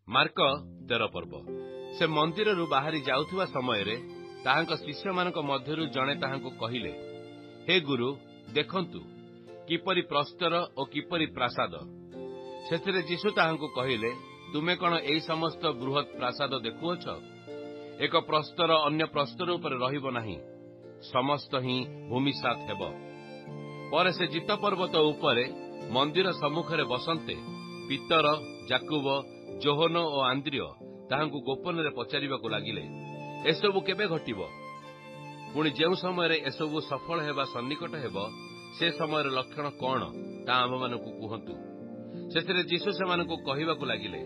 Mark 13 ପର୍ବ। ସେ ମନ୍ଦିରରୁ ବାହାରି ଯାଉଥିବା ସମୟରେ ତାହାଙ୍କ ଶିଷ୍ୟମାନଙ୍କ ମଧ୍ୟରୁ ଜଣେ ତାହାଙ୍କୁ କହିଲେ, ହେ ଗୁରୁ, ଦେଖନ୍ତୁ କିପରି ପ୍ରସ୍ତର ଓ କିପରି ପ୍ରାସାଦ। ସେଥିରେ ଯୀଶୁ ତାହାଙ୍କୁ କହିଲେ, ତୁମେ କଣ ଏହି ସମସ୍ତ ବୃହତ୍ ପ୍ରାସାଦ ଦେଖୁଅଛ? ଏକ ପ୍ରସ୍ତର ଅନ୍ୟ ପ୍ରସ୍ତର ଉପରେ ରହିବ ନାହିଁ, ସମସ୍ତ ହିଁ ଭୂମିସାତ୍ ହେବ। ପରେ ସେ ଜିତ ପର୍ବତ ଉପରେ ମନ୍ଦିର ସମ୍ମୁଖରେ ବସନ୍ତେ ପିତର, ଯାକୁବ, ଯୋହନ ଓ ଆନ୍ଦ୍ରିୟ ତାହାଙ୍କୁ ଗୋପନରେ ପଚାରିବାକୁ ଲାଗିଲେ, ଏସବୁ କେବେ ଘଟିବ? ପୁଣି ଯେଉଁ ସମୟରେ ଏସବୁ ସଫଳ ହେବା ସନ୍ନିକଟ ହେବ, ସେ ସମୟର ଲକ୍ଷଣ କଣ, ତାହା ଆମ୍ଭମାନଙ୍କୁ କୁହନ୍ତୁ। ସେଥିରେ ଯୀଶୁ ସେମାନଙ୍କୁ କହିବାକୁ ଲାଗିଲେ,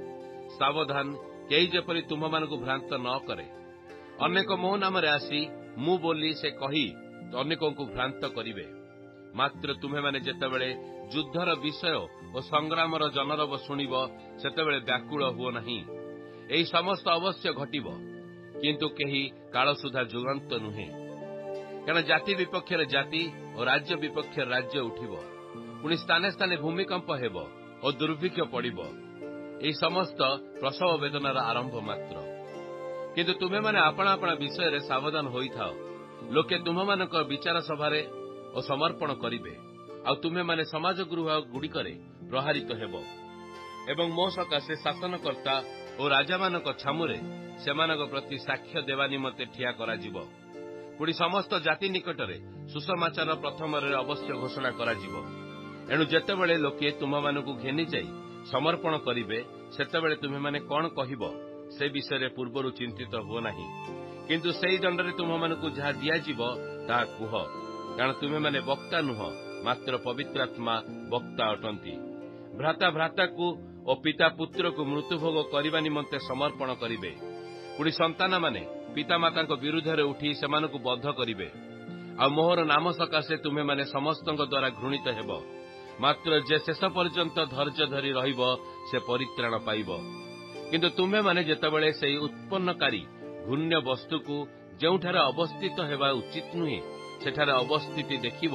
ସାବଧାନ, କେହି ଯେପରି ତୁମ୍ଭମାନଙ୍କୁ ଭ୍ରାନ୍ତ ନ କରେ। ଅନେକ ମୋ ନାମରେ ଆସି ମୁଁ ବୋଲି ସେ କହି ଅନେକଙ୍କୁ ଭ୍ରାନ୍ତ କରିବେ। ମାତ୍ର ତୁମେମାନେ ଯେତେବେଳେ ଯୁଦ୍ଧର ବିଷୟ ଓ ସଂଗ୍ରାମର ଜନରବ ଶୁଣିବ, ସେତେବେଳେ ବ୍ୟାକୁଳ ହୁଅ ନାହିଁ। ଏହି ସମସ୍ତ ଅବଶ୍ୟ ଘଟିବ, କିନ୍ତୁ କେହି କାଳ ସୁଦ୍ଧା ଯୁଗାନ୍ତ ନୁହେଁ। କାରଣ ଜାତି ବିପକ୍ଷରେ ଜାତି ଓ ରାଜ୍ୟ ବିପକ୍ଷରେ ରାଜ୍ୟ ଉଠିବ। ପୁଣି ସ୍ଥାନେ ସ୍ଥାନେ ଭୂମିକମ୍ପ ହେବ ଓ ଦୁର୍ଭିକ୍ଷ ପଡ଼ିବ। ଏହି ସମସ୍ତ ପ୍ରସବ ବେଦନାର ଆରମ୍ଭ ମାତ୍ର। କିନ୍ତୁ ତୁମେମାନେ ଆପଣା ଆପଣା ବିଷୟରେ ସାବଧାନ ହୋଇଥାଅ। ଲୋକେ ତୁମମାନଙ୍କ ବିଚାର ସଭାରେ ଓ ସମର୍ପଣ କରିବେ, ଆଉ ତୁମେମାନେ ସମାଜ ଗୃହ ଗୁଡ଼ିକରେ ପ୍ରହାରିତ ହେବ। ଏବଂ ମୋ ସକାଶେ ଶାସନକର୍ତ୍ତା ଓ ରାଜାମାନଙ୍କ ଛାମୁରେ ସେମାନଙ୍କ ପ୍ରତି ସାକ୍ଷ୍ୟ ଦେବା ନିମନ୍ତେ ଠିଆ କରାଯିବ। ପୁଣି ସମସ୍ତ ଜାତି ନିକଟରେ ସୁସମାଚାର ପ୍ରଥମରେ ଅବଶ୍ୟ ଘୋଷଣା କରାଯିବ। ଏଣୁ ଯେତେବେଳେ ଲୋକେ ତୁମମାନଙ୍କୁ ଘେନିଯାଇ ସମର୍ପଣ କରିବେ, ସେତେବେଳେ ତୁମେମାନେ କଣ କହିବ, ସେ ବିଷୟରେ ପୂର୍ବରୁ ଚିନ୍ତିତ ହୁଅ ନାହିଁ। କିନ୍ତୁ ସେହି ଦଣ୍ଡରେ ତୁମମାନଙ୍କୁ ଯାହା ଦିଆଯିବ ତାହା କୁହ। କାରଣ ତୁମେମାନେ ବକ୍ତା ନୁହଁ, ମାତ୍ର ପବିତ୍ରାତ୍ମା ବକ୍ତା ଅଟନ୍ତି। ଭ୍ରାତା ଭ୍ରାତାକୁ ଓ ପିତା ପୁତ୍ରକୁ ମୃତ୍ୟୁଭୋଗ କରିବା ନିମନ୍ତେ ସମର୍ପଣ କରିବେ। ପୁଣି ସନ୍ତାନମାନେ ପିତାମାତାଙ୍କ ବିରୁଦ୍ଧରେ ଉଠି ସେମାନଙ୍କୁ ବଦ୍ଧ କରିବେ। ଆଉ ମୋହର ନାମ ସକାଶେ ତୁମେମାନେ ସମସ୍ତଙ୍କ ଦ୍ୱାରା ଘୃଣିତ ହେବ। ମାତ୍ର ଯେ ଶେଷ ପର୍ଯ୍ୟନ୍ତ ଧୈର୍ଯ୍ୟ ଧରି ରହିବ, ସେ ପରିତ୍ରାଣ ପାଇବ। କିନ୍ତୁ ତୁମେମାନେ ଯେତେବେଳେ ସେହି ଉତ୍ପନ୍ନକାରୀ ଘୃଣ୍ୟ ବସ୍ତୁକୁ ଯେଉଁଠାରେ ଅବସ୍ଥିତ ହେବା ଉଚିତ ନୁହେଁ, ସେଠାରେ ଅବସ୍ଥିତି ଦେଖିବ,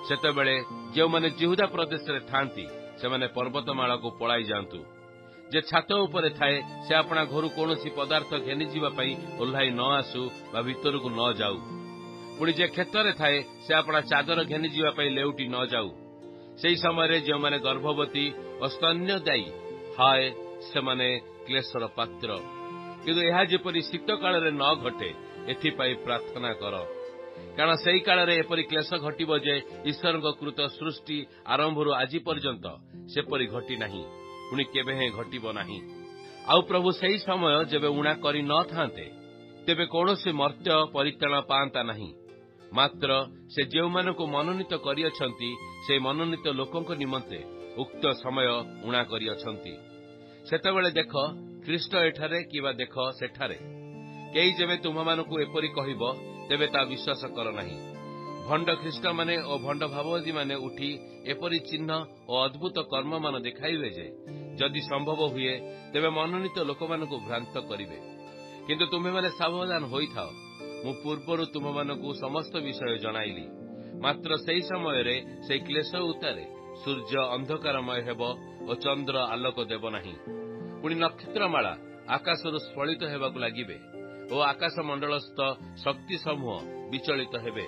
ସେତେବେଳେ ଯେଉଁମାନେ ଜିହୁଦା ପ୍ରଦେଶରେ ଥାଆନ୍ତି, ସେମାନେ ପର୍ବତମାଳାକୁ ପଳାଇ ଯାଆନ୍ତୁ। ଯେ ଛାତ ଉପରେ ଥାଏ, ସେ ଆପଣା ଘରୁ କୌଣସି ପଦାର୍ଥ ଘେନିଯିବା ପାଇଁ ଓହ୍ଲାଇ ନ ଆସୁ ବା ଭିତରକୁ ନ ଯାଉ। ପୁଣି ଯେ କ୍ଷେତରେ ଥାଏ, ସେ ଆପଣା ଚାଦର ଘେନିଯିବା ପାଇଁ ଲେଉଟି ନ ଯାଉ। ସେହି ସମୟରେ ଯେଉଁମାନେ ଗର୍ଭବତୀ ଓ ସ୍ତନ୍ୟଦାୟୀ, ହାୟ, ସେମାନେ କ୍ଲେଶର ପାତ୍ର। କିନ୍ତୁ ଏହା ଯେପରି ଶୀତ କାଳରେ ନ ଘଟେ, ଏଥିପାଇଁ ପ୍ରାର୍ଥନା କର। କାରଣ ସେହି କାଳରେ ଏପରି କ୍ଲେଶ ଘଟିବ ଯେ ଈଶ୍ୱରଙ୍କ କୃତ ସୃଷ୍ଟି ଆରମ୍ଭରୁ ଆଜି ପର୍ଯ୍ୟନ୍ତ ସେପରି ଘଟି ନାହିଁ, ପୁଣି କେବେ ହେଁ ଘଟିବ ନାହିଁ। ଆଉ ପ୍ରଭୁ ସେହି ସମୟ ଯେବେ ଊଣା କରି ନ ଥାନ୍ତେ, ତେବେ କୌଣସି ମର୍ତ୍ତ୍ୟ ପରିତ୍ରାଣ ପାଆନ୍ତା ନାହିଁ। ମାତ୍ର ସେ ଯେଉଁମାନଙ୍କୁ ମନୋନୀତ କରିଅଛନ୍ତି, ସେହି ମନୋନୀତ ଲୋକଙ୍କ ନିମନ୍ତେ ଉକ୍ତ ସମୟ ଊଣା କରିଅଛନ୍ତି। ସେତେବେଳେ ଦେଖ ଖ୍ରୀଷ୍ଟ ଏଠାରେ କିମ୍ବା ଦେଖ ସେଠାରେ। କେହି ଯେବେ ତୁମମାନଙ୍କୁ ଏପରି କହିବ, ତେବେ ତା ବିଶ୍ୱାସ କର ନାହିଁ। ଭଣ୍ଡ ଖ୍ରୀଷ୍ଟମାନେ ଓ ଭଣ୍ଡ ଭାବବାଦୀମାନେ ଉଠି ଏପରି ଚିହ୍ନ ଓ ଅଦ୍ଭୁତ କର୍ମମାନ ଦେଖାଇବେ ଯେ, ଯଦି ସମ୍ଭବ ହୁଏ, ତେବେ ମନୋନୀତ ଲୋକମାନଙ୍କୁ ଭ୍ରାନ୍ତ କରିବେ। କିନ୍ତୁ ତୁମେମାନେ ସାବଧାନ ହୋଇଥାଅ। ମୁଁ ପୂର୍ବରୁ ତୁମମାନଙ୍କୁ ସମସ୍ତ ବିଷୟ ଜଣାଇଲି। ମାତ୍ର ସେହି ସମୟରେ ସେହି କ୍ଲେଶ ଉତ୍ତାରେ ସୂର୍ଯ୍ୟ ଅନ୍ଧକାରମୟ ହେବ ଓ ଚନ୍ଦ୍ର ଆଲୋକ ଦେବ ନାହିଁ। ପୁଣି ନକ୍ଷତ୍ରମାଳା ଆକାଶରୁ ସ୍ଫଳିତ ହେବାକୁ ଲାଗିବେ ଓ ଆକାଶମଣ୍ଡଳସ୍ଥ ଶକ୍ତି ସମୂହ ବିଚଳିତ ହେବେ।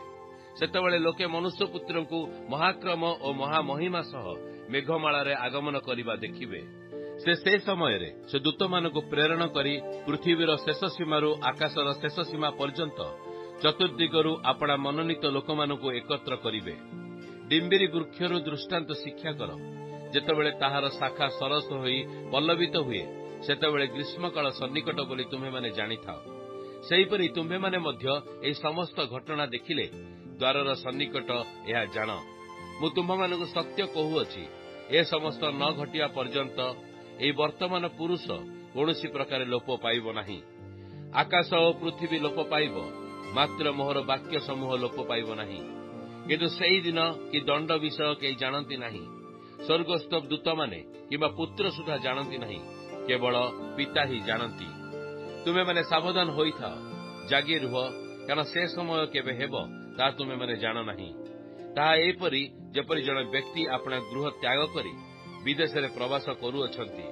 ସେତେବେଳେ ଲୋକେ ମନୁଷ୍ୟପୁତ୍ରଙ୍କୁ ମହାକ୍ରମ ଓ ମହାମହିମା ସହ ମେଘମାଳାରେ ଆଗମନ କରିବା ଦେଖିବେ। ସେ ସମୟରେ ସେ ଦୂତମାନଙ୍କୁ ପ୍ରେରଣ କରି ପୃଥିବୀର ଶେଷ ସୀମାରୁ ଆକାଶର ଶେଷ ସୀମା ପର୍ଯ୍ୟନ୍ତ ଚତୁର୍ଦିଗରୁ ଆପଣା ମନୋନୀତ ଲୋକମାନଙ୍କୁ ଏକତ୍ର କରିବେ। ଡିମ୍ବିରି ବୃକ୍ଷରୁ ଦୃଷ୍ଟାନ୍ତ ଶିକ୍ଷା କର। ଯେତେବେଳେ ତାହାର ଶାଖା ସରସ ହୋଇ ପଲ୍ଲବିତ ହୁଏ, ସେତେବେଳେ ଗ୍ରୀଷ୍ମକାଳ ସନ୍ନିକଟ ବୋଲି ତୁମେମାନେ ଜାଣିଥାଅ। ସେହିପରି ତୁମ୍ଭେମାନେ ମଧ୍ୟ ଏହି ସମସ୍ତ ଘଟଣା ଦେଖିଲେ ଦ୍ୱାରର ସନ୍ନିକଟ ଏହା ଜାଣ। ମୁଁ ତୁମ୍ଭମାନଙ୍କୁ ସତ୍ୟ କହୁଅଛି, ଏ ସମସ୍ତ ନ ଘଟିବା ପର୍ଯ୍ୟନ୍ତ ଏହି ବର୍ତ୍ତମାନ ପୁରୁଷ କୌଣସି ପ୍ରକାର ଲୋପ ପାଇବ ନାହିଁ। ଆକାଶ ଓ ପୃଥିବୀ ଲୋପ ପାଇବ, ମାତ୍ର ମୋହର ବାକ୍ୟ ସମୂହ ଲୋପ ପାଇବ ନାହିଁ। କିନ୍ତୁ ସେହି ଦିନ କି ଦଣ୍ଡ ବିଷୟ କେହି ଜାଣନ୍ତି ନାହିଁ, ସ୍ୱର୍ଗସ୍ଥ ଦୂତମାନେ କିମ୍ବା ପୁତ୍ର ସୁଦ୍ଧା ଜାଣନ୍ତି ନାହିଁ, କେବଳ ପିତା ହିଁ ଜାଣନ୍ତି। ତୁମେମାନେ ସାବଧାନ ହୋଇଥାଅ, ଜାଗି ରୁହ, କାରଣ ସେ ସମୟ କେବେ ହେବ, ତାହା ତୁମେମାନେ ଜାଣ ନାହିଁ। ତାହା ଏପରି ଯେପରି ଜଣେ ବ୍ୟକ୍ତି ଆପଣା ଗୃହ ତ୍ୟାଗ କରି ବିଦେଶରେ ପ୍ରବାସ କରୁଅଛନ୍ତି।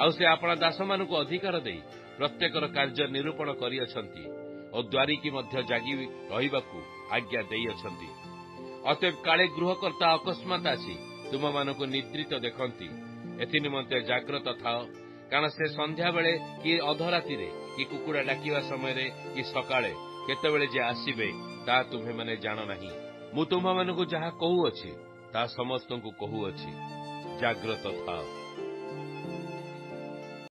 ଆଉ ସେ ଆପଣା ଦାସମାନଙ୍କୁ ଅଧିକାର ଦେଇ ପ୍ରତ୍ୟେକର କାର୍ଯ୍ୟ ନିରୂପଣ କରିଅଛନ୍ତି ଓ ଦ୍ୱାରିକି ମଧ୍ୟ ଜାଗି ରହିବାକୁ ଆଜ୍ଞା ଦେଇଅଛନ୍ତି। ଅତଏବ କାଳେ ଗୃହକର୍ତ୍ତା ଅକସ୍ମାତ୍ ଆସି ତୁମମାନଙ୍କୁ ନିଦ୍ରିତ ଦେଖନ୍ତି, ଏଥିନିମନ୍ତେ ଜାଗ୍ରତ ଥାଅ, କାରଣ ସେ ସନ୍ଧ୍ୟାବେଳେ କି ଅଧରାତିରେ କି କୁକୁଡ଼ା ଡାକିବା ସମୟରେ କି ସକାଳେ କେତେବେଳେ ଯେ ଆସିବେ ତାହା ତୁମ୍ଭେମାନେ ଜାଣ ନାହିଁ। ମୁଁ ତୁମ୍ଭମାନଙ୍କୁ ଯାହା କହୁଅଛି ତାହା ସମସ୍ତଙ୍କୁ କହୁଅଛି, ଜାଗ୍ରତ ଥାଅ।